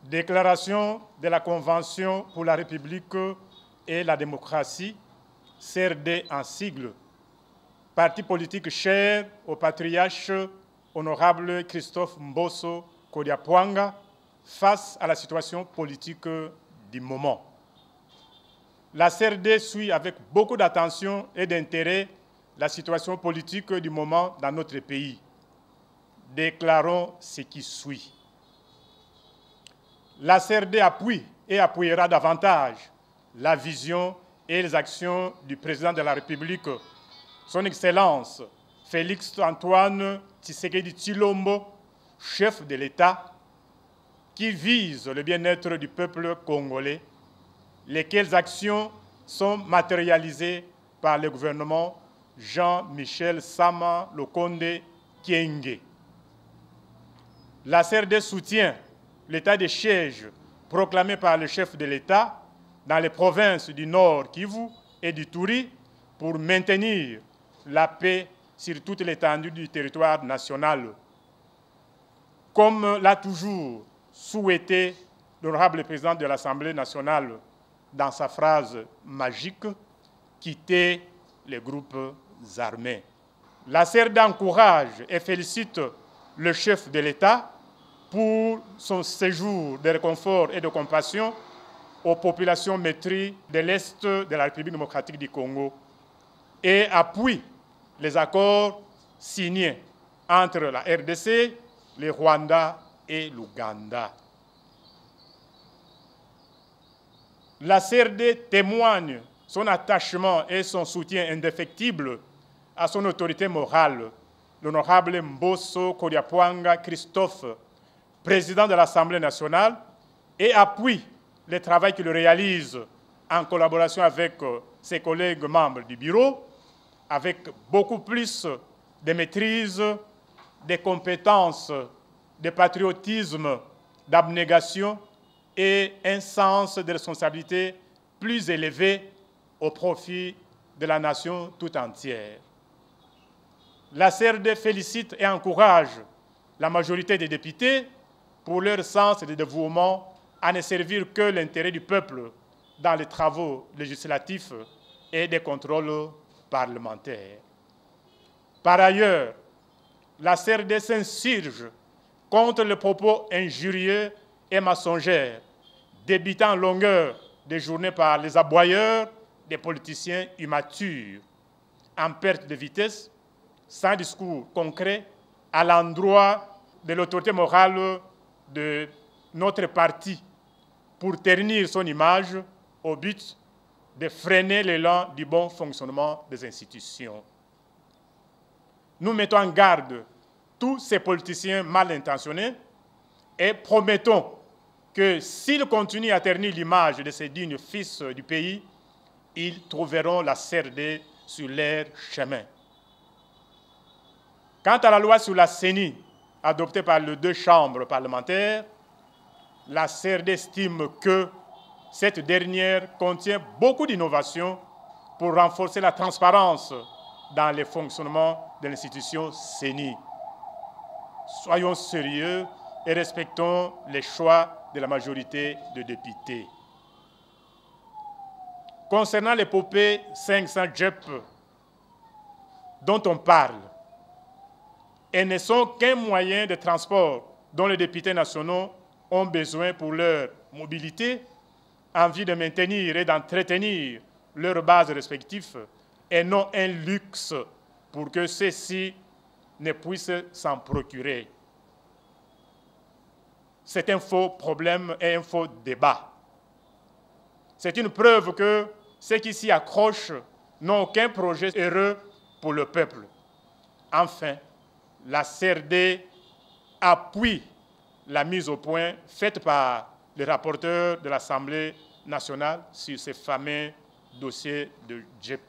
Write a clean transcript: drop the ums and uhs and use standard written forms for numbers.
Déclaration de la Convention pour la République et la démocratie, CRD en sigle, parti politique cher au patriarche honorable Christophe Mbosso Kodiapwanga face à la situation politique du moment. La CRD suit avec beaucoup d'attention et d'intérêt la situation politique du moment dans notre pays. Déclarons ce qui suit. La CRD appuie et appuiera davantage la vision et les actions du président de la République, son Excellence Félix-Antoine Tshisekedi Tshilombo, chef de l'État, qui vise le bien-être du peuple congolais, lesquelles actions sont matérialisées par le gouvernement Jean-Michel Sama Lokonde Kyenge. La CRD soutient l'état de siège proclamé par le chef de l'État dans les provinces du Nord Kivu et du Ituri pour maintenir la paix sur toute l'étendue du territoire national. Comme l'a toujours souhaité l'honorable président de l'Assemblée nationale dans sa phrase magique « quitter les groupes armés ». La CRD encourage et félicite le chef de l'État pour son séjour de réconfort et de compassion aux populations meurtries de l'Est de la République démocratique du Congo et appuie les accords signés entre la RDC, le Rwanda et l'Ouganda. La CRD témoigne son attachement et son soutien indéfectible à son autorité morale, l'honorable Mbosso Kodiapwanga Christophe, président de l'Assemblée nationale, et appuie le travail qu'il réalise en collaboration avec ses collègues membres du bureau, avec beaucoup plus de maîtrise, de compétences, de patriotisme, d'abnégation et un sens de responsabilité plus élevé au profit de la nation tout entière. La CRD félicite et encourage la majorité des députés pour leur sens de dévouement à ne servir que l'intérêt du peuple dans les travaux législatifs et des contrôles parlementaires. Par ailleurs, la CRD s'insurge contre les propos injurieux et mensongers, débitant en longueur de journée par les aboyeurs des politiciens immatures, en perte de vitesse, sans discours concret à l'endroit de l'autorité morale de notre parti pour ternir son image au but de freiner l'élan du bon fonctionnement des institutions. Nous mettons en garde tous ces politiciens mal intentionnés et promettons que s'ils continuent à ternir l'image de ces dignes fils du pays, ils trouveront la CRD sur leur chemin. Quant à la loi sur la CENI, adoptée par les deux chambres parlementaires, la CRD estime que cette dernière contient beaucoup d'innovations pour renforcer la transparence dans le fonctionnement de l'institution CENI. Soyons sérieux et respectons les choix de la majorité de députés. Concernant l'épopée 500 JEP dont on parle, elles ne sont qu'un moyen de transport dont les députés nationaux ont besoin pour leur mobilité, en vue de maintenir et d'entretenir leurs bases respectives, et non un luxe pour que ceux-ci ne puissent s'en procurer. C'est un faux problème et un faux débat. C'est une preuve que ceux qui s'y accrochent n'ont aucun projet heureux pour le peuple. Enfin, la CRD appuie la mise au point faite par le rapporteur de l'Assemblée nationale sur ces fameux dossiers de JEP.